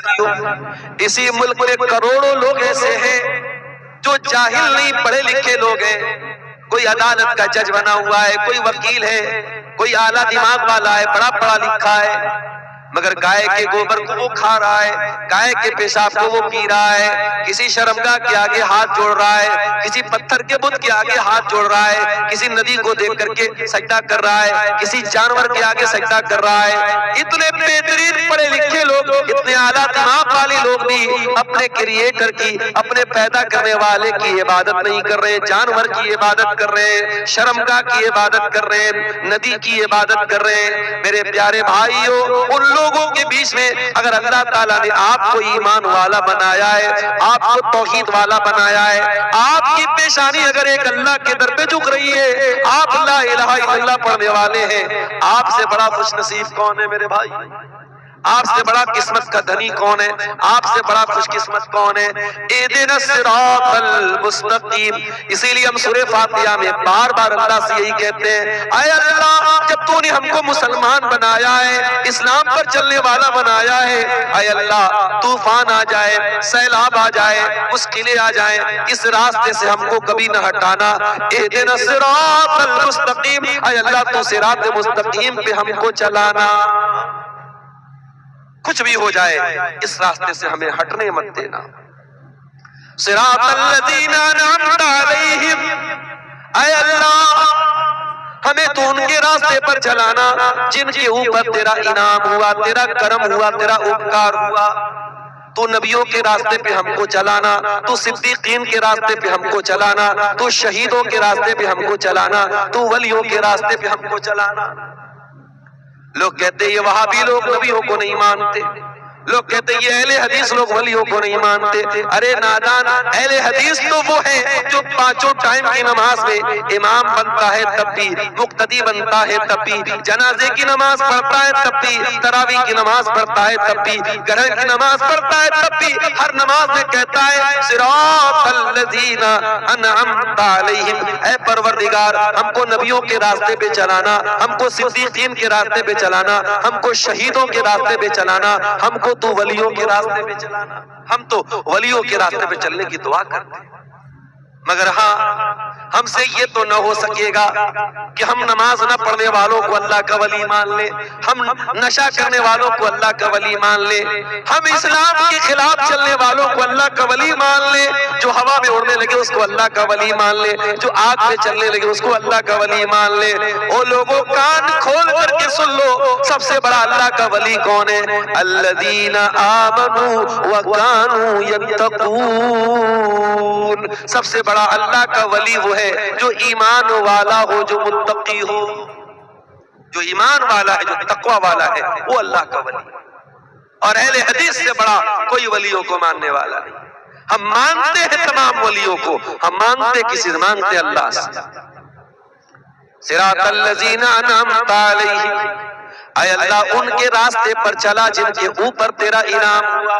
ساتھیوں، اسی ملک میں کروڑوں لوگ ایسے ہیں جو جاہل نہیں، پڑھے لکھے لوگ ہیں. کوئی عدالت کا جج بنا ہوا ہے، کوئی وکیل ہے، کوئی اعلیٰ دماغ والا ہے، بڑا پڑھا لکھا ہے، مگر گائے کے گوبر کو وہ کھا رہا ہے، گائے کے پیشاب کو وہ پی رہا ہے، کسی شرمگاہ کے آگے ہاتھ جوڑ رہا ہے، کسی پتھر کے بت کے آگے ہاتھ جوڑ رہا ہے، کسی ندی کو دیکھ کر کے سجدہ کر رہا ہے، کسی جانور کے آگے سجدہ کر رہا ہے. اتنے بہترین پڑھے لکھے لوگ، اتنے اعلیٰ دماغ والے لوگ بھی اپنے کریٹر کی، اپنے پیدا کرنے والے کی عبادت نہیں کر رہے، جانور کی عبادت کر رہے ہیں، شرمگاہ کی عبادت کر رہے ہیں، ندی کی عبادت کر رہے ہیں. میرے پیارے بھائیوں، ان لوگوں کے بیچ میں اگر اللہ تعالیٰ نے آپ کو ایمان والا بنایا ہے، آپ کو توحید والا بنایا ہے، آپ کی پیشانی اگر ایک اللہ کے در پہ جھک رہی ہے، آپ لا الہ الا اللہ پڑھنے والے ہیں، آپ سے بڑا خوش نصیب کون ہے میرے بھائی؟ آپ سے بڑا قسمت کا دھنی کون ہے؟ آپ سے بڑا خوش قسمت کون ہے؟ اہدنا الصراط المستقیم. اسی لیے ہم سورہ فاتحہ میں بار بار اللہ سے یہی کہتے ہیں، اے اللہ جب تو نے ہم کو مسلمان بنایا ہے، اسلام پر چلنے والا بنایا ہے، اے اللہ طوفان آ جائے، سیلاب آ جائے، مشکلیں آ جائیں، اس راستے سے ہم کو کبھی نہ ہٹانا. اہدنا الصراط المستقیم، اے اللہ تو صراط مستقیم پہ ہم کو چلانا. کچھ بھی ہو جائے اس راستے سے ہمیں ہٹنے مت دینا. صراط الذین انعمت علیہم، اے اللہ ہمیں تو ان کے راستے پر چلانا جن کے اوپر تیرا انعام ہوا، تیرا کرم ہوا، تیرا اپکار ہوا. تو نبیوں کے راستے پہ ہم کو چلانا، تو صدیقین کے راستے پہ ہم کو چلانا، تو شہیدوں کے راستے پہ ہم کو چلانا، تو ولیوں کے راستے پہ ہم کو چلانا. لوگ کہتے ہیں یہ وہابی لوگ نبیوں کو نہیں مانتے، لوگ کہتے ہیں یہ اہل حدیث لوگ ولیوں کو نہیں مانتے. ارے نادان، اہل حدیث تو وہ ہے جو پانچوں ٹائم کی نماز میں امام بنتا ہے تب بھی، مقتدی بنتا ہے تب بھی، جنازے کی نماز پڑھتا ہے تب بھی، تراویح کی نماز پڑھتا ہے تب بھی، گرہن کی نماز پڑھتا ہے تب بھی، ہر نماز میں کہتا ہے صراط الذین انعمت علیہم. اے پروردگار ہم کو نبیوں کے راستے پہ چلانا، ہم کو صدیقین کے راستے پہ چلانا، ہم کو شہیدوں کے راستے پہ چلانا، ہم کو تو ولیوں کے راستے پہ چلانا. ہم تو ولیوں کے راستے پہ چلنے کی دعا کرتے ہیں، مگر ہاں ہم سے یہ تو نہ ہو سکے گا کہ ہم نماز نہ پڑھنے والوں کو اللہ کا ولی مان لیں، ہم نشہ کرنے والوں کو اللہ کا ولی مان لیں، ہم اسلام کے خلاف چلنے والوں کو اللہ کا ولی مان لیں، جو ہوا میں اڑنے لگے اس کو اللہ کا ولی مان لیں، جو آگ میں چلنے لگے اس کو اللہ کا ولی مان لیں. او لوگوں کان کھول کر کے سن لو، سب سے بڑا اللہ کا ولی کون ہے؟ الذین آمنوا وکانوا یتقون. سب سے بڑا اللہ کا ولی وہ ہے جو ایمان والا ہو، جو متقی ہو، جو ایمان والا ہے، جو تقوی والا ہے، وہ اللہ کا ولی. اور اہل حدیث سے بڑا کوئی ولیوں کو ماننے والا نہیں. ہم مانتے ہیں تمام ولیوں کو، ہم مانتے کسی سے؟ مانتے اللہ سے. صراط الذین انعمت علیہم، اے اللہ ان کے راستے پر چلا جن کے اوپر تیرا انعام ہوا.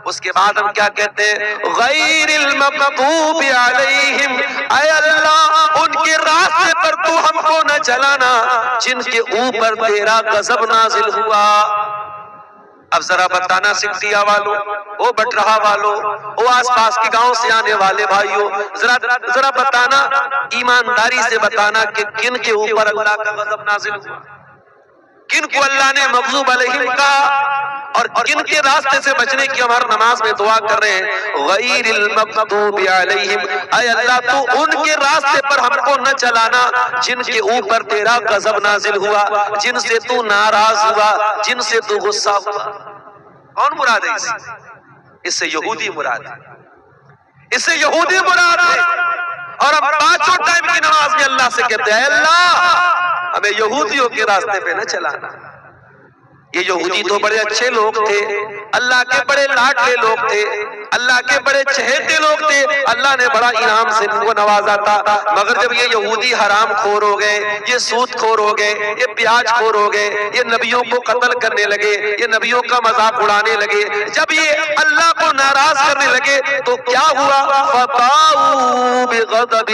اس کے بعد ہم کیا کہتے ہیں؟ غیر المغضوب علیہم، اے اللہ ان کے راستے پر تو ہم کو نہ چلانا جن کے اوپر تیرا غضب نازل ہوا. اب ذرا بتانا سکھتیا والوں، او بٹرہا والوں، او آس پاس کے گاؤں سے آنے والے بھائیوں، ذرا بتانا، ایمانداری سے بتانا کہ کن کے اوپر اللہ کا غضب نازل ہوا، کن کو اللہ نے مغضوب علیہم کہا، اور کن کے راستے سے بچنے کی ہماری نماز میں دعا کر رہے ہیں؟ غیر المغضوب علیہم، اے اللہ تو ان کے راستے پر ہم کو نہ چلانا جن کے اوپر تیرا غضب نازل ہوا، جن سے تو ناراض ہوا، جن سے تو غصہ ہوا. کون مراد ہے اس سے؟ یہودی مراد ہے، اس سے یہودی مراد ہے. اور ہم پانچوں ٹائم کی نماز میں اللہ سے کہتے ہیں اے اللہ ہمیں یہودیوں کے راستے پہ نہ چلانا. یہ یہودی تو بڑے اچھے لوگ تھے، اللہ کے بڑے لاڈلے لوگ تھے، اللہ کے بڑے چہیتے لوگ تھے، اللہ نے بڑا انعام سے ان کو نوازا تھا. مگر جب یہ یہودی حرام خور ہو گئے، یہ سود خور ہو گئے، یہ پیاج خور ہو گئے، یہ نبیوں کو قتل کرنے لگے، یہ نبیوں کا مذاق اڑانے لگے، جب یہ اللہ کو ناراض کرنے لگے تو کیا ہوا؟ فَبَاءُوا بِغَضَبٍ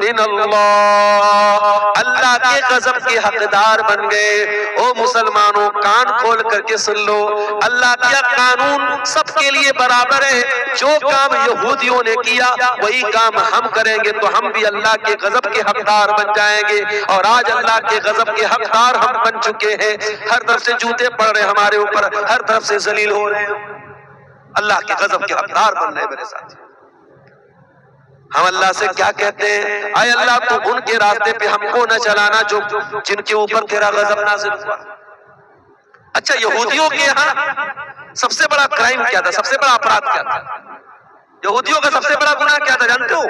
مِّنَ اللَّهِ، اللہ کے غضب کے حقدار بن گئے. او مسلمانوں کان کھول کر کے سن لو، اللہ کا قانون سب کے لیے برابر ہے۔ جو کام یہودیوں نے کیا وہی کام ہم کریں گے تو ہم بھی اللہ کے غضب کے حقدار بن جائیں گے، اور آج اللہ کے غضب کے حقدار ہم بن چکے ہیں۔ ہر طرف سے جوتے پڑ رہے ہیں ہمارے اوپر، ہر طرف سے ذلیل ہو رہے ہیں، اللہ کے غضب کے حقدار بن رہے ہیں میرے ساتھ۔ ہم اللہ سے کیا کہتے ہیں؟ اے اللہ تو ان کے راستے پہ ہم کو نہ چلانا جو جن کے اوپر تیرا غضب نازل ہوا۔ اچھا، یہودیوں کے یہاں سب سے بڑا کرائم کیا تھا؟ سب سے بڑا اپرادھ کیا تھا؟ یہودیوں کا سب سے بڑا گناہ کیا تھا جانتے ہو؟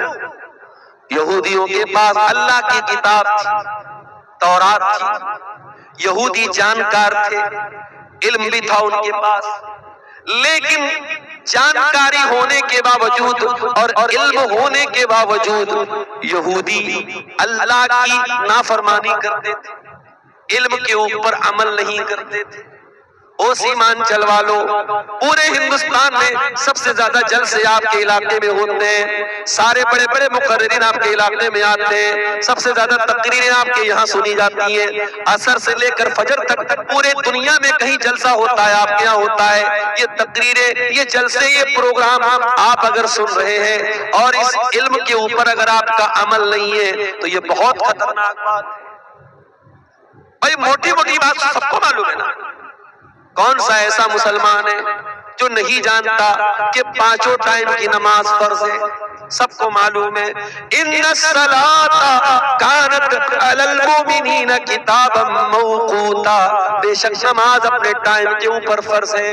یہودیوں کے پاس اللہ کی کتاب تھی، تورات تھی، یہودی جانکار تھے، علم بھی تھا ان کے پاس، لیکن جانکاری ہونے کے باوجود اور علم ہونے کے باوجود یہودی اللہ کی نافرمانی کرتے تھے، علم کے اوپر عمل نہیں کرتے تھے۔ او سیمان چلوا لو، پورے ہندوستان میں سب سے زیادہ جلسے آپ کے علاقے میں ہوتے ہیں، سارے بڑے بڑے مقررین آپ کے علاقے میں آتے ہیں، سب سے زیادہ تقریریں آپ کے یہاں سنی جاتی ہیں، عصر سے لے کر فجر تک پورے دنیا میں کہیں جلسہ ہوتا ہے، آپ کے یہاں ہوتا ہے۔ یہ تقریریں، یہ جلسے، یہ پروگرام آپ اگر سن رہے ہیں اور اس علم کے اوپر اگر آپ کا عمل نہیں ہے تو یہ بہت خطرناک بات ہے۔ بھائی موٹی موٹی بات سب کو معلوم ہے نا، کون سا ایسا مسلمان ہے جو نہیں جانتا کہ پانچوں ٹائم کی نماز فرض ہے؟ سب کو معلوم ہے، ان الصلاۃ کانت علی المؤمنین کتابا موقوتا، بے شک نماز اپنے ٹائم کے اوپر فرض ہے،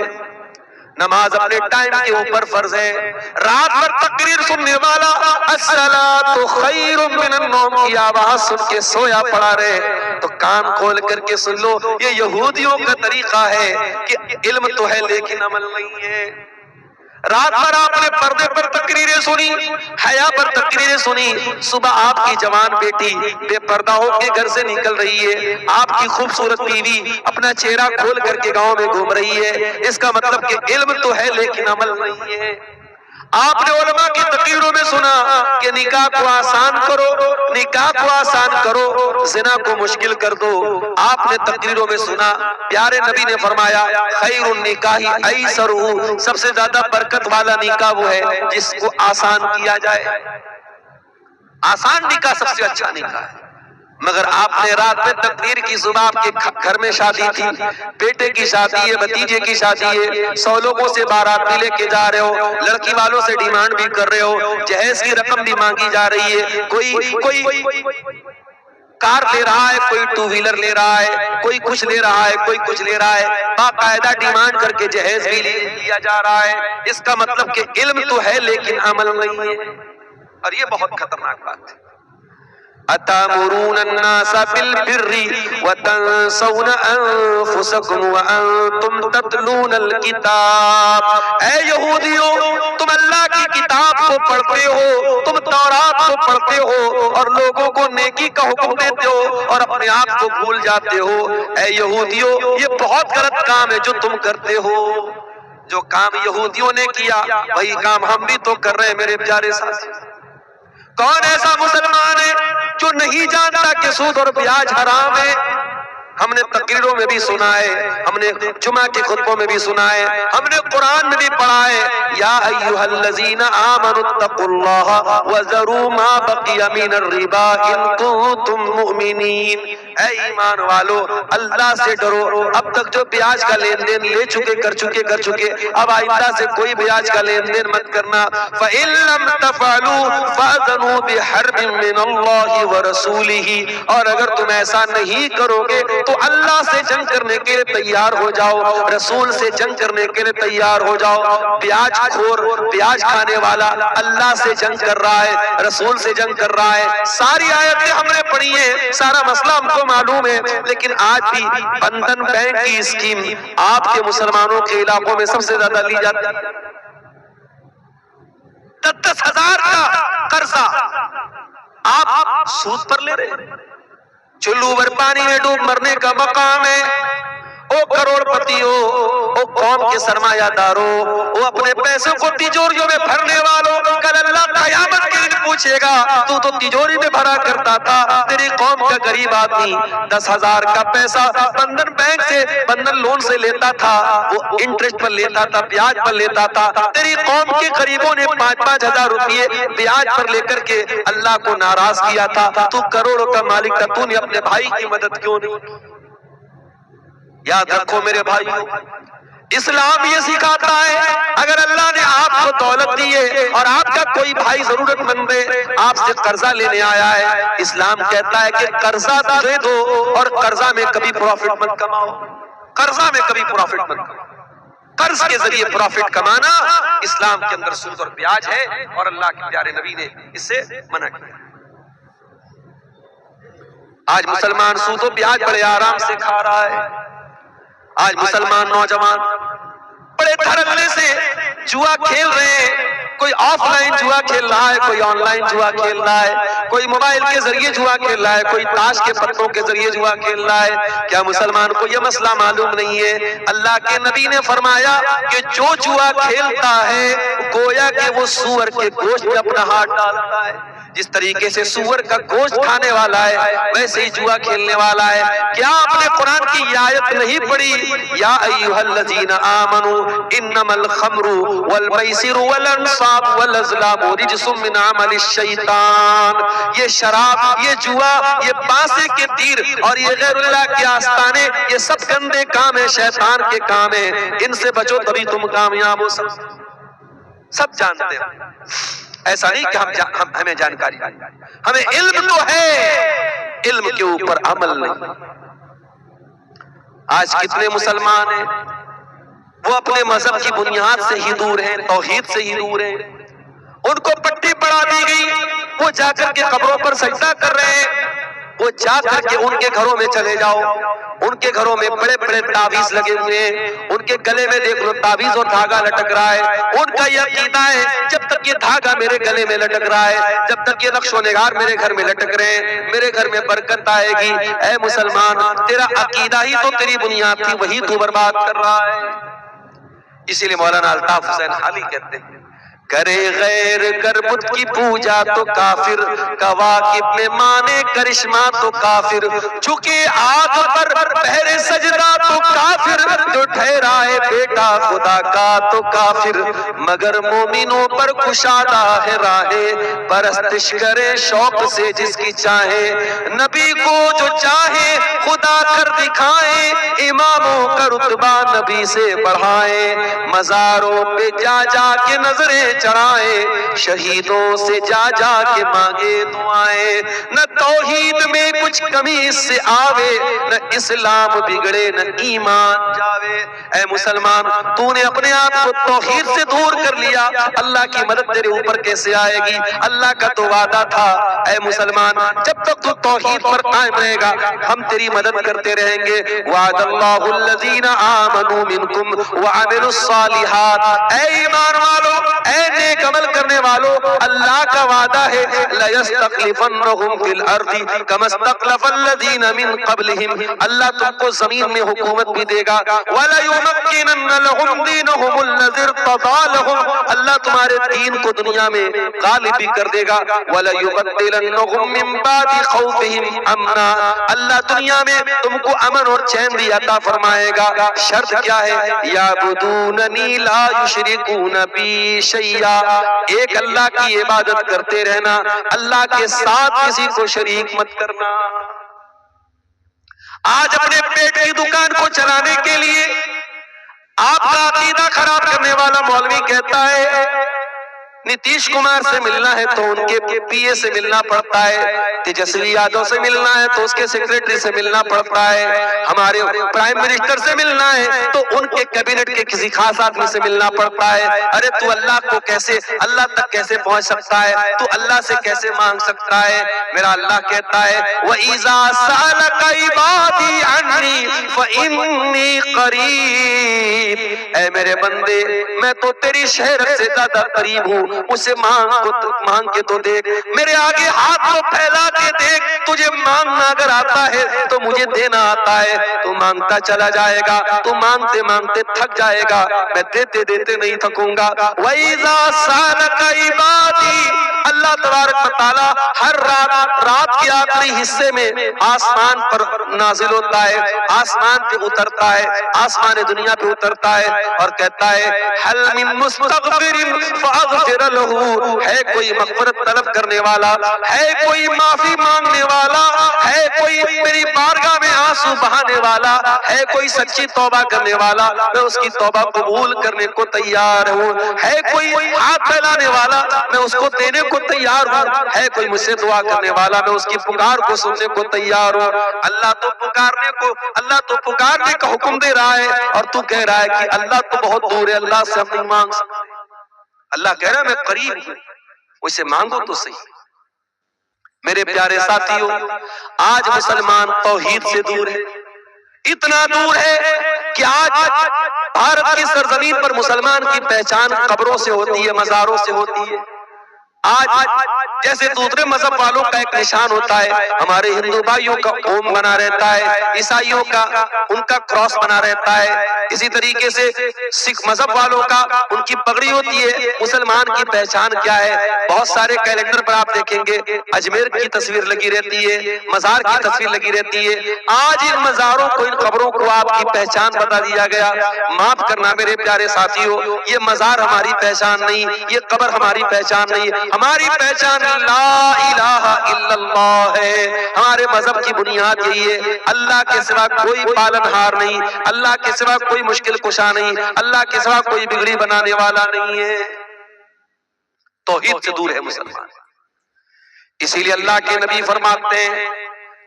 نماز اپنے ٹائم کے اوپر فرض ہے۔ رات بھر تقریر سننے والا الصلاۃ خیر من النوم کی آواز سن کے سویا پڑا رہے تو کان کھول کر کے سن لو، یہ یہودیوں کا طریقہ ہے کہ علم تو ہے لیکن عمل نہیں ہے۔ رات بھر آپ نے پردے پر تقریریں سنی، حیا پر تقریریں سنی، صبح آپ کی جوان بیٹی بے پردہ ہو کے گھر سے نکل رہی ہے، آپ کی خوبصورت بیوی اپنا چہرہ کھول کر کے گاؤں میں گھوم رہی ہے، اس کا مطلب کہ علم تو ہے لیکن عمل نہیں ہے۔ آپ نے علماء کی تقریروں میں سنا کہ نکاح کو آسان کرو، نکاح کو آسان کرو، زنا کو مشکل کر دو۔ آپ نے تقریروں میں سنا پیارے نبی نے فرمایا خیر النکاح ایسرہ، سب سے زیادہ برکت والا نکاح وہ ہے جس کو آسان کیا جائے، آسان نکاح سب سے اچھا نکاح ہے۔ مگر آپ نے رات میں تقریر کی، صبح آپ کے گھر میں شادی تھی، بیٹے کی شادی ہے، بھتیجے کی شادی ہے، 100 لوگوں سے بارات بھی لے کے جا رہے ہو، لڑکی والوں سے ڈیمانڈ بھی کر رہے ہو، جہیز کی رقم بھی مانگی جا رہی ہے، کوئی کار لے رہا ہے، کوئی ٹو ویلر لے رہا ہے، کوئی کچھ لے رہا ہے، کوئی کچھ لے رہا ہے، باقاعدہ ڈیمانڈ کر کے جہیز بھی لیا جا رہا ہے۔ اس کا مطلب کہ علم تو ہے لیکن عمل نہیں ہے، اور یہ بہت خطرناک بات ہے۔ اتامرون الناس بالبر وتنسون انفسکم وانتم تتلون الکتاب، اے یہودیوں تم اللہ کی کتاب کو پڑھتے ہو، تم تورات کو پڑھتے ہو اور لوگوں کو نیکی کا حکم دیتے ہو اور اپنے آپ کو بھول جاتے ہو۔ اے یہودیوں یہ بہت غلط کام ہے جو تم کرتے ہو، جو کام یہودیوں نے کیا وہی کام ہم بھی تو کر رہے ہیں میرے پیارے ساتھی۔ کون ایسا مسلمان ہے جو نہیں جانتا کہ سود اور بیاج حرام ہے؟ ہم نے تقریروں میں بھی سنا ہے، ہم نے جمعہ کے خطبوں میں بھی سنا ہے، ہم نے قرآن میں بھی پڑھا ہے، یا ایھا الذین آمنوا اتقوا اللہ وذروا ما بقی من الربا ان کنتم مؤمنین، اے ایمان والو اللہ سے ڈرو، اب تک جو بیاج کا لین دین لے چکے کر چکے اب آئندہ سے کوئی بیاج کا لین دین مت کرنا۔ فَإِن لَّمْ تَفْعَلُوا فَأْذَنُوا بِحَرْبٍ مِّنَ اللَّهِ وَرَسُولِهِ، اور اگر تم ایسا نہیں کرو گے تو اللہ سے جنگ کرنے کے لیے تیار ہو جاؤ، رسول سے جنگ کرنے کے لیے تیار ہو جاؤ۔ بیاج خور، بیاج کھانے والا اللہ سے جنگ کر رہا ہے، رسول سے جنگ کر رہا ہے۔ ساری آیتیں ہم نے پڑھی ہیں، سارا مسئلہ ہم کو معلوم ہے، لیکن آج بھی بندھن بینک کی اسکیم آپ کے مسلمانوں کے علاقوں میں سب سے زیادہ لی جاتی ہے۔ 10,000 کا قرضہ آپ سود پر لے رہے ہیں۔ چلو بھر پانی میں ڈوب مرنے کا مقام ہے۔ او کروڑ پتی ہو، او قوم کے سرمایہ داروں، او اپنے پیسوں کو تجوریوں میں بھرنے والوں، کل اللہ قیامت کے پوچھے گا تو تجوری میں بھرا کرتا تھا، تیری قوم کا غریب آدمی 10,000 کا پیسہ بندھن بینک سے، بندھن لون سے لیتا تھا، وہ انٹرسٹ پر لیتا تھا، بیاج پر لیتا تھا۔ تیری قوم کے غریبوں نے 5-5 ہزار روپئے بیاج پر لے کر کے اللہ کو ناراض کیا تھا۔ تو کروڑوں کا مالک تھا، تو نے اپنے بھائی کی مدد کیوں نہیں؟ یاد رکھو میرے بھائی، اسلام یہ سکھاتا ہے اگر اللہ نے آپ کو دولت دی ہے اور آپ کا کوئی بھائی ضرورت مند ہے، آپ سے قرضہ لینے آیا ہے، اسلام کہتا ہے کہ قرضہ دے دو اور قرضہ میں کبھی پروفٹ مت کماؤ، قرضہ میں کبھی پروفٹ مت کماؤ۔ قرض کے ذریعے پروفٹ کمانا اسلام کے اندر سود اور بیاج ہے، اور اللہ کے پیارے نبی نے اس سے منع کیا۔ آج مسلمان سود و بیاج بڑے آرام سے کھا رہا ہے۔ آج مسلمان نوجوان بڑے دھڑلے سے جوا کھیل رہے ہیں، کوئی آف لائن جوا کھیل رہا ہے، کوئی آن لائن جوا کھیل رہا ہے، کوئی موبائل کے ذریعے جوا کھیل رہا ہے، کوئی تاش کے پتوں کے ذریعے جوا کھیل رہا ہے۔ کیا مسلمان کو یہ مسئلہ معلوم نہیں ہے؟ اللہ کے نبی نے فرمایا کہ جو جوا کھیلتا ہے گویا کہ وہ سور کے گوشت میں اپنا ہاتھ ڈالتا ہے۔ جس طریقے سے سور کا گوشت کھانے والا ہے ویسے ہی جوا کھیلنے والا ہے۔ کیا آپ نے قرآن کی یہ آیت نہیں پڑھی؟ یا ایھا الذین آمنوا انما الخمر والمیسر والانصاب والازلام رجس من عمل الشیطان۔ یہ شراب، یہ جوا، یہ بانسے کے تیر اور یہ غیر اللہ کے آستانے، یہ سب گندے کام ہیں، شیطان کے کام ہیں۔ ان سے بچو تبھی تم کامیاب ہو سب جانتے ہیں۔ ایسا نہیں کہ ہمیں جانکاری نہیں، ہمیں علم تو ہے، علم کے اوپر عمل نہیں۔ آج کتنے مسلمان ہیں وہ اپنے مذہب کی بنیاد سے ہی دور ہیں، توحید سے ہی دور ہیں، ان کو پٹی پڑھا دی گئی، وہ جا کر کے قبروں پر سجدہ کر رہے ہیں۔ وہ جا کر کے ان کے گھروں میں چلے جاؤ، ان کے گھروں میں بڑے بڑے تعویذ لگے ہوئے ہیں، ان کے گلے میں دیکھ لو تعویذ اور دھاگا لٹک رہا ہے۔ ان کا یہ عقیدہ ہے جب تک یہ دھاگا میرے گلے میں لٹک رہا ہے، جب تک یہ نقش و نگار میرے گھر میں لٹک رہے ہیں، میرے گھر میں برکت آئے گی۔ اے مسلمان، تیرا عقیدہ ہی تو تیری بنیاد تھی، وہی تو برباد کر رہا ہے۔ اسی لیے مولانا الطاف حسین حالی کہتے ہیں کرے غیر گر بت کی پوجا تو کافر، کواکب میں مانے کرشمہ تو کافر، جھکے آگ پر پہرے سجدہ تو کافر، جو ٹھہرائے بیٹا خدا کا تو کافر، مگر مومنوں پر کشادہ ہے راہیں، پرستش کرے شوق سے جس کی چاہے، نبی کو جو چاہے خدا کر دکھائے، اماموں کا رتبہ نبی سے بڑھائے، مزاروں پہ جا جا کے نظریں چڑھائے، شہیدوں سے جا جا کے مانگے دعائیں، نہ توحید میں کچھ کمی اس سے آوے، نہ اسلام بگڑے نہ ایمان جاوے۔ اے مسلمان، تو نے اپنے آپ کو توحید سے دور کر لیا، اللہ کی مدد تیرے اوپر کیسے آئے گی؟ اللہ کا تو وعدہ تھا اے مسلمان جب تک تو توحید پر قائم رہے گا ہم تیری مدد کرتے رہیں گے۔ وعد اللہ الذین آمنوا منکم وعملوا الصالحات، اے ایمان والو، اے نیک عمل کرنے والو، اللہ کا وعدہ ہے لَيَسْتَخْلِفَنَّهُمْ فِي الْأَرْضِ كَمَا اسْتَخْلَفَ الَّذِينَ مِنْ قَبْلِهِمْ، اللہ تم کو زمین میں حکومت بھی دے گا۔ وَلَيُمَكِّنَنَّ لَهُمْ دِينَهُمُ الَّذِي ارْتَضَىٰ لَهُمْ، اللہ تمہارے دین کو دنیا میں غالب بھی کر دے گا۔ وَلَيُبَدِّلَنَّهُمْ مِنْ بَعْدِ خَوْفِهِمْ أَمْنًا، اللہ دنیا میں تم کو امن اور چین بھی عطا فرمائے گا۔ شرط کیا ہے؟ یعبدوننی لا یشرکون بی شیئا، ایک اللہ کی عبادت کرتے رہنا، اللہ کے ساتھ کسی کو شریک مت کرنا۔ آج اپنے پیٹ کی دکان کو چلانے کے لیے آپ کا عقیدہ خراب کرنے والا مولوی کہتا ہے نتیش کمار سے ملنا ہے تو ان کے پی اے سے ملنا پڑتا ہے، تیجسوی یادو سے ملنا ہے تو اس کے سیکریٹری سے ملنا پڑتا ہے، ہمارے پرائم منسٹر سے ملنا ہے تو ان کے کیبنٹ کے کسی خاص آدمی سے ملنا پڑتا ہے۔ ارے تو اللہ کو کیسے، اللہ تک کیسے پہنچ سکتا ہے؟ تو اللہ سے کیسے مانگ سکتا ہے؟ میرا اللہ کہتا ہے وَإِذَا سَأَلَكَ عِبَادِي عَنِّي فَإِنِّي قَرِيبٌ، اے میرے بندے میں تو تیری شہرت سے زیادہ قریب ہوں، مجھ سے مانگ کے تو دیکھ، میرے آگے ہاتھ کو پھیلا کے دیکھ، تجھے مانگنا اگر آتا ہے تو مجھے دینا آتا ہے، تو مانگتا چلا جائے گا، تو مانگتے مانگتے تھک جائے گا، میں دیتے دیتے نہیں تھکوں گا۔ وَإِذَا سَأَلَكَ عِبَادِي، اللہ تبارک و تعالی ہر رات کے آخری حصے میں آسمان پر نازل ہوتا ہے، آسمان پہ اترتا ہے، آسمان دنیا پہ اترتا ہے اور کہتا ہے حل من مستغفر فاغفر له، ہے کوئی مغفرت طلب کرنے والا، ہے کوئی معافی مانگنے والا، ہے کوئی میری بارگاہ میں آنسو بہانے والا، ہے کوئی سچی توبہ کرنے والا، میں اس کی توبہ قبول کرنے کو تیار ہوں، ہے کوئی ہاتھ پھیلانے والا، میں اس کو دینے کو تیار ہوں، ہے کوئی مجھ سے دعا کرنے والا، میں اس کی پکار کو سننے کو تیار ہوں۔ اللہ تو پکارنے کا حکم دے رہا ہے اور تو کہہ رہا ہے کہ اللہ تو بہت دور ہے، اللہ سے ہم نہیں مانگ سکتے۔ اللہ کہہ رہا ہے میں قریب ہوں، مجھ سے مانگو تو صحیح۔ میرے پیارے ساتھیوں، آج مسلمان توحید سے دور ہے، اتنا دور ہے کہ آج بھارت کی سرزمین پر مسلمان کی پہچان قبروں سے ہوتی ہے، مزاروں سے ہوتی ہے۔ آج جیسے دوسرے مذہب والوں کا ایک نشان ہوتا ہے، ہمارے ہندو بھائیوں کا اوم بنا رہتا ہے، عیسائیوں کا ان کا کراس بنا رہتا ہے، اسی طریقے سے سکھ مذہب والوں کا ان کی پگڑی ہوتی ہے۔ مسلمان کی پہچان کیا ہے؟ بہت سارے کیلنڈر پر آپ دیکھیں گے اجمیر کی تصویر لگی رہتی ہے، مزار کی تصویر لگی رہتی ہے۔ آج ان مزاروں کو، ان قبروں کو آپ کی پہچان بتا دیا گیا۔ معاف کرنا میرے پیارے ساتھیوں، یہ مزار ہماری پہچان نہیں، یہ قبر ہماری پہچان نہیں، ہماری پہچان لا الہ الا اللہ ہے۔ ہمارے مذہب کی بنیاد یہی ہے، اللہ کے سوا کوئی پالنہار نہیں، اللہ کے سوا کوئی مشکل کشا نہیں، اللہ کے سوا کوئی بگڑی بنانے والا نہیں ہے۔ توحید سے دور ہے مسلمان، اسی لیے اللہ کے نبی فرماتے ہیں،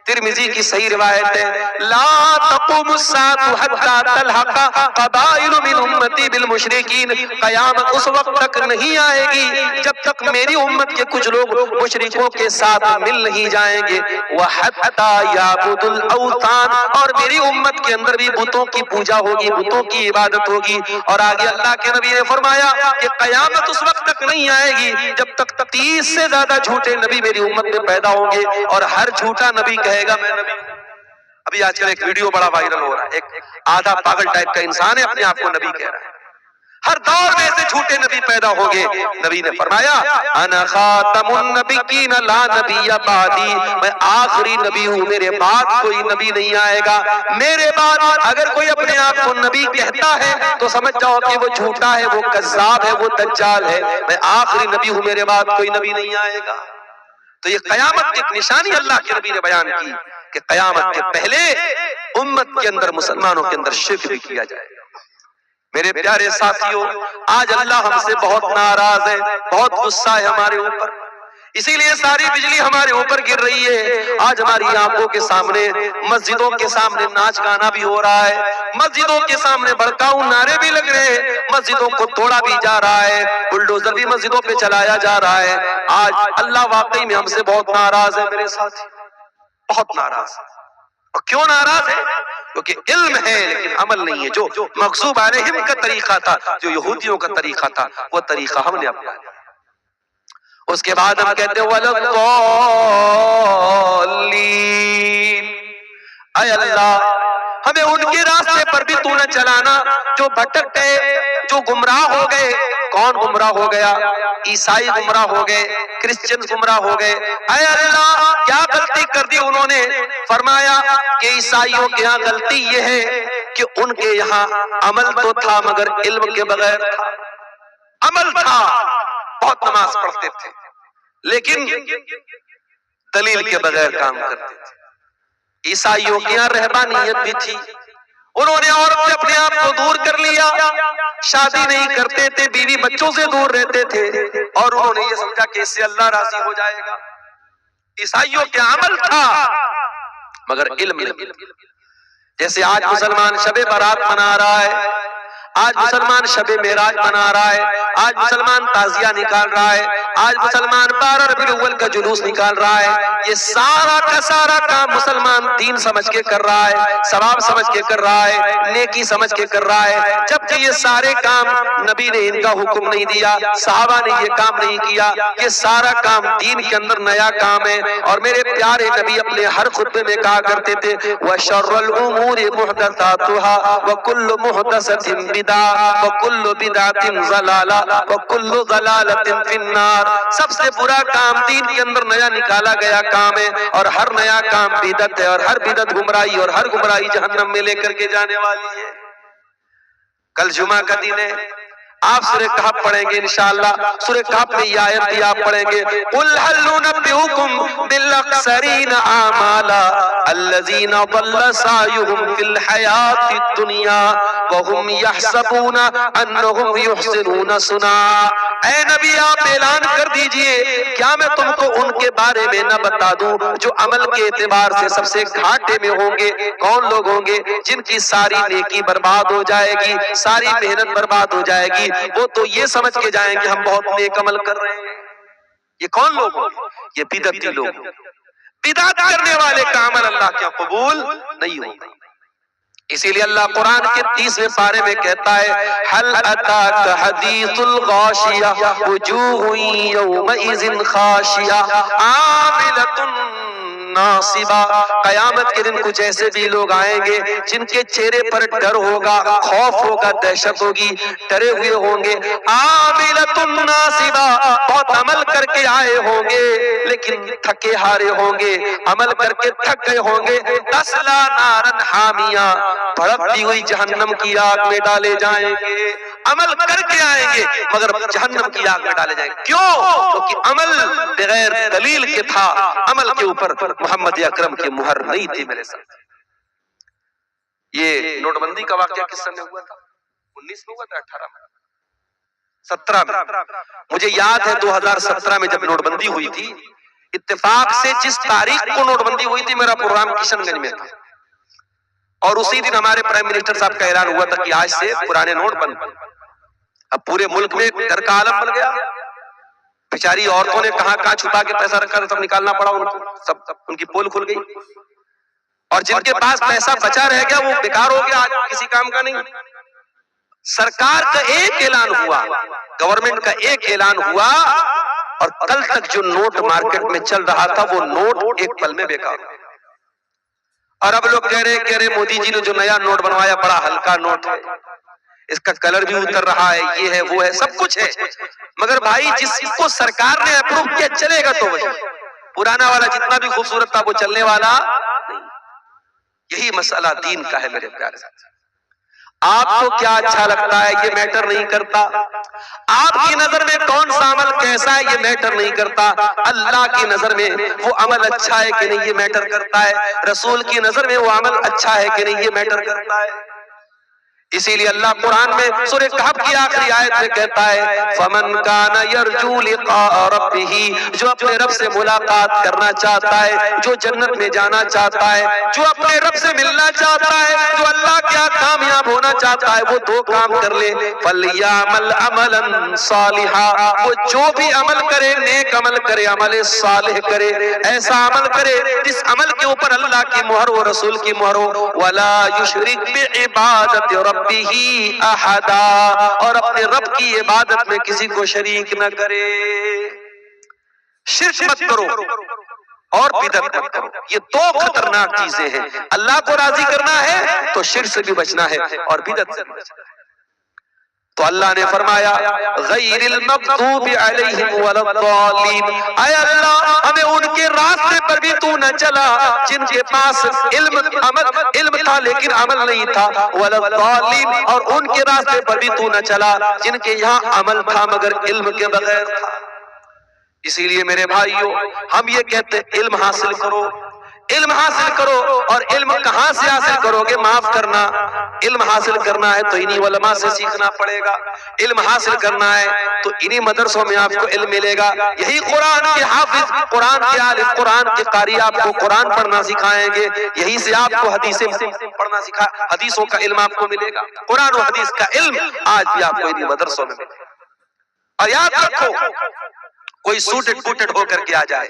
ترمذی کی صحیح روایت ہے، لا تقوم الساعة حتى تلحق قبائل من امتی بالمشرکین، قیامت اس وقت تک نہیں آئے گی جب تک میری امت کے کچھ لوگ مشرکوں کے ساتھ مل نہیں جائیں گے، وَحَتَّى يَعْبُدُ الْأَوْثَانَ، اور میری امت کے اندر بھی بتوں کی پوجا ہوگی، بتوں کی عبادت ہوگی۔ اور آگے اللہ کے نبی نے فرمایا کہ قیامت اس وقت تک نہیں آئے گی جب تک 30 سے زیادہ جھوٹے نبی میری امت میں پیدا ہوں گے، اور ہر جھوٹا نبی کہے گا میں نبی ہوں۔ ابھی آج کل ایک ویڈیو بڑا وائرل ہو رہا ہے، ایک آدھا پاگل ٹائپ کا انسان ہے، اپنے آپ کو نبی کہہ رہا ہے۔ ہر دور میں ایسے جھوٹے نبی پیدا ہوں گے۔ نبی نے فرمایا انا خاتم النبیین لا نبی بعدی، میں آخری نبی ہوں، میرے بعد کوئی نبی نہیں آئے گا۔ میرے بعد اگر کوئی اپنے آپ کو نبی کہتا ہے تو سمجھ جاؤ کہ وہ جھوٹا ہے، وہ کذاب ہے، وہ دجال ہے۔ میں آخری نبی ہوں، میرے بعد کوئی نبی نہیں آئے گا۔ تو یہ قیامت کی ایک نشانی اللہ کے نبی نے بیان کی کہ قیامت کے پہلے امت کے اندر، مسلمانوں کے اندر شرک بھی کیا جائے گا۔ میرے پیارے ساتھیوں، آج اللہ ہم سے بہت ناراض ہے، بہت غصہ ہے ہمارے اوپر، اسی لیے ساری بجلی ہمارے اوپر گر رہی ہے۔ آج ہماری آنکھوں کے سامنے، مسجدوں کے سامنے ناچ گانا بھی ہو رہا ہے، مسجدوں کے سامنے بھڑکاؤ نعرے بھی لگ رہے ہیں، مسجدوں کو توڑا بھی جا رہا ہے، بلڈوزر بھی مسجدوں پہ چلایا جا رہا ہے۔ آج اللہ واقعی میں ہم سے بہت ناراض ہے میرے ساتھی، بہت ناراض ہے۔ اور کیوں ناراض ہے؟ کیونکہ علم ہے لیکن عمل نہیں ہے۔ جو مغضوب علیہم کا طریقہ تھا، جو یہودیوں کا طریقہ تھا، وہ طریقہ ہم نے اپنا لیا۔ اس کے بعد ہم کہتے ہیں وَلَضَّالِّينَ، اے اللہ ہمیں ان کے راستے پر بھی تو نہ چلانا جو بھٹک گئے، جو گمراہ ہو گئے۔ کون گمراہ ہو گیا؟ عیسائی گمراہ ہو گئے، کرسچن گمراہ ہو گئے۔ اے اللہ کیا غلطی کر دی انہوں نے؟ فرمایا کہ عیسائیوں کے ہاں غلطی یہ ہے کہ ان کے یہاں عمل تو تھا مگر علم کے بغیر تھا۔ عمل تھا، بہت نماز پڑھتے تھے لیکن دلیل کے بغیر کام کرتے تھے۔ عیسائیوں کے یہاں رہبانیت بھی تھی، انہوں نے عورت سے اپنے آپ کو دور کر لیا، شادی نہیں کرتے تھے، بیوی بچوں سے دور رہتے تھے، اور انہوں نے یہ سمجھا کہ اس سے اللہ راضی ہو جائے گا۔ عیسائیوں کے عمل تھا مگر علم نہیں۔ جیسے آج مسلمان شب برات منا رہا ہے، آج مسلمان شب معراج منا رہا ہے، آج مسلمان تعزیہ نکال رہا ہے، آج مسلمان 12 ربیع الاول کا جلوس نکال رہا ہے. یہ سارا کا سارا کام مسلمان دین سمجھ کے کر رہا ہے، ثواب سمجھ کے کر رہا ہے، نیکی سمجھ کے کر رہا ہے. جبکہ یہ سارے کام نبی نے ان کا حکم نہیں دیا، صحابہ نے یہ کام نہیں کیا. یہ سارا کام دین کے اندر نیا کام ہے. اور میرے پیارے نبی اپنے ہر خطبے میں کہا کرتے تھے وَشَرَّ الْأُمُورِ مُحْدَثَاتُهَا وَكُلُّ مُحْدَثَةٍ بِدْعَةٌ وَكُلُّ بِدْعَةٍ ضَلَالَةٌ وَكُلُّ ضَلَالَةٍ فِي النَّارِ. سب سے برا کام دین کے اندر نیا نکالا گیا کام ہے، اور ہر نیا کام بدعت ہے، اور ہر بدعت گمراہی، اور ہر گمراہی جہنم میں لے کر کے جانے والی ہے. کل جمعہ کا دن ہے، آپ سورہ کہف پڑھیں گے انشاءاللہ. سورہ کہف میں یہ آیت بھی آپ پڑھیں گے قُلْ هَلْ نُنَبِّئُكُمْ بِالْأَخْسَرِينَ أَعْمَالًا الَّذِينَ ضَلَّ سَعْيُهُمْ فِي الْحَيَاةِ الدُّنْيَا وَهُمْ يَحْسَبُونَ أَنَّهُمْ يُحْسِنُونَ صُنْعًا. اے نبی آپ اعلان کر دیجئے کیا میں تم کو ان کے بارے میں نہ بتا دوں جو عمل کے اعتبار سے سب سے گھاٹے میں ہوں گے. کون لوگ ہوں گے؟ جن کی ساری نیکی برباد ہو جائے گی، ساری محنت برباد ہو جائے گی. وہ تو یہ سمجھ کے جائیں گے ہم بہت نیک عمل کر رہے ہیں. یہ کون لوگ ہوں؟ یہ بدعتی لوگ. بدعت کرنے والے کا عمل اللہ کیا قبول نہیں ہوگا. اسی لیے اللہ قرآن کے 30ویں پارے میں کہتا ہے هل اتاک حدیث الغاشیہ وجوہ یومئذ خاشیہ عاملۃ ناصبہ. قیامت کے دن کچھ ایسے بھی لوگ آئیں گے جن کے چہرے پر ڈر ہوگا، خوف ہوگا، دہشت ہوگی، ڈرے ہوئے ہوں گے. عاملۃ ناصبہ، بہت عمل کر کے آئے ہوں گے لیکن تھکے ہارے ہوں گے، عمل کر کے تھک گئے ہوں گے. تسلا نارن حامیہ، بھڑکتی ہوئی جہنم کی آگ میں ڈالے جائیں گے. عمل کر کے آئیں گے مگر جہنم کی آگ میں ڈالے جائیں گے. کیوں؟ کیونکہ عمل بغیر دلیل کے تھا، عمل کے اوپر محمد اکرم کی مہر نہیں تھی. میرے ساتھ یہ نوٹ بندی کا واقعہ کس سن میں ہوا تھا؟ 19 میں ہوا تھا، 18 میں، 17 میں. مجھے یاد ہے 2017 میں جب نوٹ بندی ہوئی تھی، اتفاق سے جس تاریخ کو نوٹ بندی ہوئی تھی میرا پروگرام کشن گنج میں تھا، اور اسی دن ہمارے پرائم منسٹر صاحب کا اعلان ہوا تھا کہ آج سے پرانے نوٹ بند. اب پورے ملک میں ڈر کا عالم بن گیا. بیچاری عورتوں نے کہاں کہاں چھپا کے پیسہ رکھا تھا، سب نکالنا پڑا ان کو، سب ان کی پول کھل گئی. اور جن کے پاس پیسہ بچا رہ گیا وہ بیکار ہو گیا، آج کسی کام کا نہیں. سرکار کا ایک اعلان ہوا، گورنمنٹ کا ایک اعلان ہوا، اور کل تک جو نوٹ مارکیٹ میں چل رہا تھا وہ نوٹ ایک پل میں بیکار. اور اب لوگ کہہ رہے مودی جی نے جو نیا نوٹ بنوایا بڑا ہلکا نوٹ ہے، اس کا کلر بھی اتر رہا ہے، یہ ہے وہ ہے، سب کچھ ہے. مگر بھائی جس کو سرکار نے اپروو کیا چلے گا تو وہی. پرانا والا جتنا بھی خوبصورت تھا وہ چلنے والا نہیں. یہی مسئلہ دین کا ہے میرے پیارے ساتھ. آپ کو کیا اچھا لگتا ہے یہ میٹر نہیں کرتا. آپ کی نظر میں کون سا عمل کیسا ہے یہ میٹر نہیں کرتا. اللہ کی نظر میں وہ عمل اچھا ہے کہ نہیں یہ میٹر کرتا ہے. رسول کی نظر میں وہ عمل اچھا ہے کہ نہیں یہ میٹر کرتا ہے. اسی لیے اللہ قرآن میں سورہ کہف کی آخری آیت میں کہتا ہے فَمَنْ كَانَ يَرْجُو لِقَاءَ رَبِّهِ، جو اپنے رب سے ملاقات کرنا چاہتا ہے، جو جنت میں جانا چاہتا ہے، جو اپنے رب سے ملنا چاہتا ہے، جو اللہ کیا کامیاب ہونا چاہتا ہے، وہ دو کام کر لے. فَلْيَعْمَلْ عَمَلًا صَالِحًا، وہ جو بھی عمل کرے نیک عمل کرے، عمل صالح کرے، ایسا عمل کرے جس عمل کے اوپر اللہ کی مہر و رسول کی مہر ہو. وَلَا يُشْرِكْ بِعِبَادَةِ رَبِّهِ احدا، اور اپنے رب کی عبادت میں کسی کو شریک نہ کرے. شرک مت کرو اور بدعت مت کرو، یہ دو خطرناک چیزیں ہیں. اللہ کو راضی کرنا ہے تو شرک سے بھی بچنا ہے اور بدعت سے بھی بچنا ہے. تو اللہ نے فرمایا غیر المغضوب علیہم ولا الضالین، اے اللہ ہمیں ان کے راستے پر بھی تو نہ چلا جن کے پاس علم تھا لیکن عمل نہیں تھا، ولا الضالین، اور ان کے راستے پر بھی تو نہ چلا جن کے یہاں عمل تھا مگر علم کے بغیر تھا. اسی لیے میرے بھائیوں ہم یہ کہتے ہیں علم حاصل کرو، علم حاصل کرو، اور علم کہاں سے حاصل کرو گے؟ معاف کرنا، علم حاصل کرنا ہے تو انہی علماء سے سیکھنا پڑے گا، علم حاصل کرنا ہے تو انہی مدرسوں میں آپ کو علم ملے گا، یہی قرآن کے حافظ، قرآن کے عالم، قرآن کے قاری آپ کو قرآن پڑھنا سکھائیں گے، یہی سے آپ کو حدیثیں پڑھنا حدیثوں کا علم آپ کو ملے گا، قرآن و حدیث کا علم آج بھی آپ کو انہی مدرسوں میں ملے گا۔ اور یاد رکھو، کوئی سوٹڈ بوٹڈ ہو کر کے آ جائے،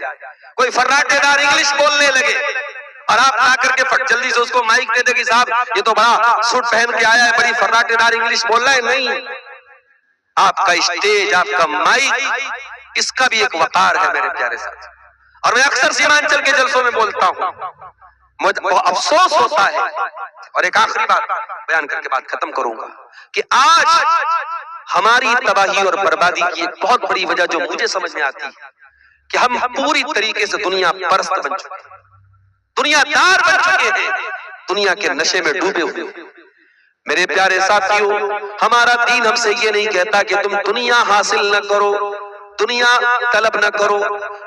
کوئی فراٹے دار انگلش بولنے لگے اور آپ آ کر کے فٹ جلدی سے اس کو مائک دے دے کہ صاحب یہ تو بڑا سوٹ پہن کے آیا ہے، بڑی فراٹے دار انگلش بول رہا ہے، نہیں، آپ کا اسٹیج، آپ کا مائک، اس کا بھی ایک وقار ہے میرے پیارے ساتھ۔ اور میں اکثر سیمانچل کے جلسوں میں بولتا ہوں، مجھے بہت افسوس ہوتا ہے، اور ایک آخری بات بیان کر کے بات ختم کروں گا، کہ آج ہماری تباہی اور بربادی کی ایک بہت بڑی وجہ جو مجھے سمجھ میں آتی ہے کہ ہم پوری طریقے سے دنیا پرست بن چکے ہیں، دنیا دار بن چکے ہیں، دنیا کے نشے میں ڈوبے ہوئے ہیں۔ میرے پیارے ساتھیوں، ہمارا دین ہم سے یہ نہیں کہتا کہ تم دنیا حاصل نہ کرو، دنیا طلب نہ کرو،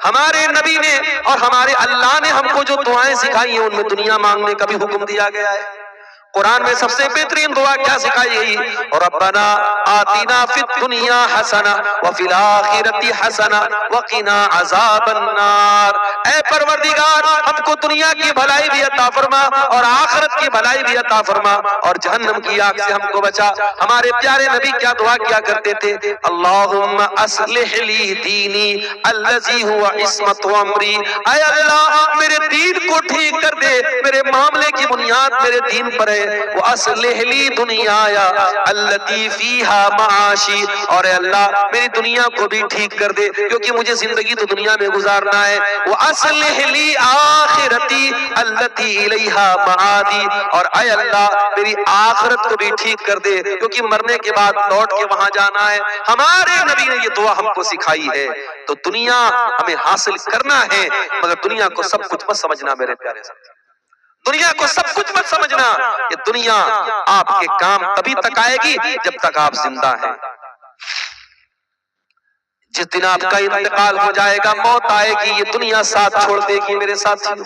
ہمارے نبی نے اور ہمارے اللہ نے ہم کو جو دعائیں سکھائی ہیں ان میں دنیا مانگنے کا بھی حکم دیا گیا ہے۔ قرآن میں سب سے بہترین دعا کیا سکھائی گئی؟ ربنا آتنا فی الدنیا حسنہ وفی الآخرۃ حسنہ وقنا عذاب النار۔ اے پروردگار، ہم کو دنیا کی بھلائی بھی عطا فرما اور آخرت کی بھلائی بھی عطا فرما اور جہنم کی آگ سے ہم کو بچا۔ ہمارے پیارے نبی کیا دعا کیا کرتے تھے؟ اللہم اصلح لی دینی الذی هو عصمت امری۔ اے اللہ، میرے دین کو ٹھیک کر دے، میرے معاملے کی بنیاد میرے دین پر ہے۔ وَأَصْلِحْ لِي دُنْيَايَ الَّتِي فِيهَا مَعَاشِي، اور اے اللہ میری دنیا کو بھی ٹھیک کر دے کیونکہ مجھے زندگی تو دنیا میں گزارنا ہے۔ وَأَصْلِحْ لِي آخِرَتِي الَّتِي إِلَيْهَا مَعَادِي، اور اے اللہ میری آخرت کو بھی ٹھیک کر دے کیونکہ مرنے کے بعد لوٹ کے وہاں جانا ہے۔ ہمارے نبی نے یہ دعا ہم کو سکھائی ہے، تو دنیا ہمیں حاصل کرنا ہے، مگر دنیا کو سب کچھ مت سمجھنا میرے پیارے ساتھی، دنیا کو سب کچھ مت سمجھنا۔ یہ دنیا آپ کے کام تبھی تک آئے گی جب تک آپ زندہ ہیں۔ جس دن آپ کا انتقال ہو جائے گا، موت آئے گی، یہ دنیا ساتھ چھوڑ دے گی میرے ساتھیوں۔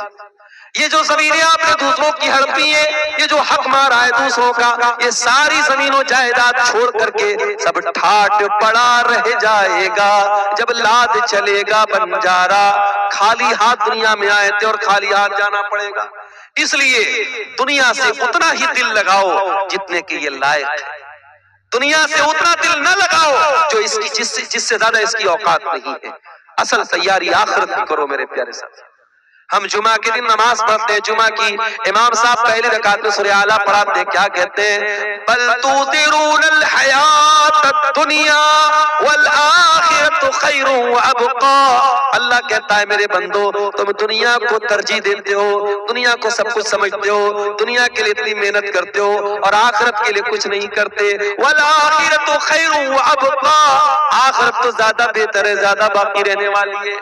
یہ جو زمینیں آپ نے دوسروں کی ہڑپی ہیں، یہ جو حق مارا ہے دوسروں کا، یہ ساری زمین و جائیداد چھوڑ کر کے سب ٹھاٹ پڑا رہ جائے گا جب لاد چلے گا بنجارا۔ خالی ہاتھ دنیا میں آئے تھے اور خالی ہاتھ جانا پڑے گا، اس لیے دنیا سے اتنا ہی دل لگاؤ جتنے کہ یہ لائق ہے، دنیا سے اتنا دل نہ لگاؤ جو جس سے زیادہ اس کی اوقات نہیں ہے۔ اصل تیاری آخرت کی کرو میرے پیارے ساتھ۔ ہم جمعہ کے دن نماز پڑھتے ہیں، جمعہ کی امام صاحب پہلی رکعت میں سورہ اعلیٰ پڑھاتے ہیں، کیا کہتے ہیں؟ بل تؤثرون الحیات الدنیا والآخرۃ خیر وابقا۔ اللہ کہتا ہے میرے بندو، تم دنیا کو ترجیح دیتے ہو، دنیا کو سب کچھ سمجھتے ہو، دنیا کے لیے اتنی محنت کرتے ہو اور آخرت کے لیے کچھ نہیں کرتے۔ والآخرۃ خیر وابقا، آخرت تو زیادہ بہتر ہے، زیادہ باقی رہنے والی ہے۔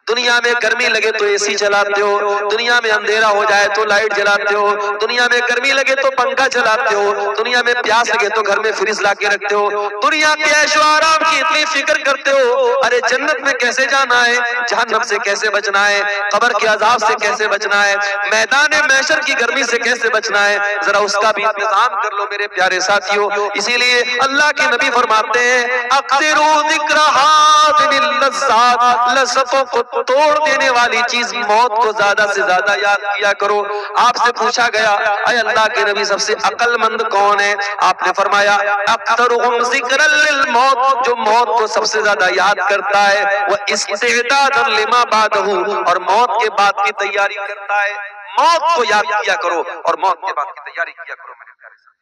دنیا میں گرمی لگے تو اے سی چلاتے ہو، دنیا میں اندھیرا ہو جائے تو لائٹ جلاتے ہو، دنیا میں گرمی لگے تو پنکھا چلاتے ہو، دنیا میں پیاس لگے تو گھر میں فریج لا کے رکھتے ہو، دنیا کے عیش و آرام کی اتنی فکر کرتے ہو۔ ارے جنت میں کیسے جانا ہے، جہنم سے کیسے بچنا ہے، قبر کے عذاب سے کیسے بچنا ہے، میدان محشر کی گرمی سے کیسے بچنا ہے، ذرا اس کا بھی انتظام کر لو میرے پیارے ساتھیوں۔ اسی لیے اللہ کے نبی فرماتے ہیں اکثروا ذکر حاضر اللذات، لذتوں کو توڑ دینے والی چیز موت کو زیادہ سے زیادہ یاد کیا کرو۔ آپ سے پوچھا گیا اے اللہ کے نبی سب سے عقل مند کون ہے؟ آپ نے فرمایا اکثرهم ذکرا للموت، جو موت کو سب سے زیادہ یاد کرتا ہے، وہ استعدادا لما بعدہ، اور موت کے بعد کی تیاری کرتا ہے۔ موت کو یاد کیا کرو اور موت کے بعد کی تیاری کیا کرو میرے پیارے ساتھ۔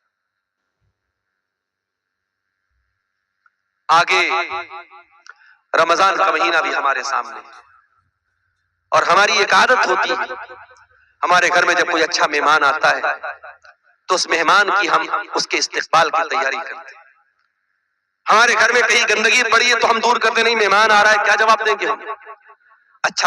آگے رمضان کا مہینہ بھی ہمارے سامنے، اور ہماری ایک عادت ہوتی ہے ہمارے گھر میں جب کوئی اچھا مہمان آتا ہے تو اس مہمان کی ہم اس کے استقبال کی تیاری کرتے ہیں۔ ہمارے گھر میں کہیں گندگی پڑی ہے تو ہم دور کرتے نہیں، مہمان آ رہا ہے کیا جواب دیں گے ہم؟ اچھا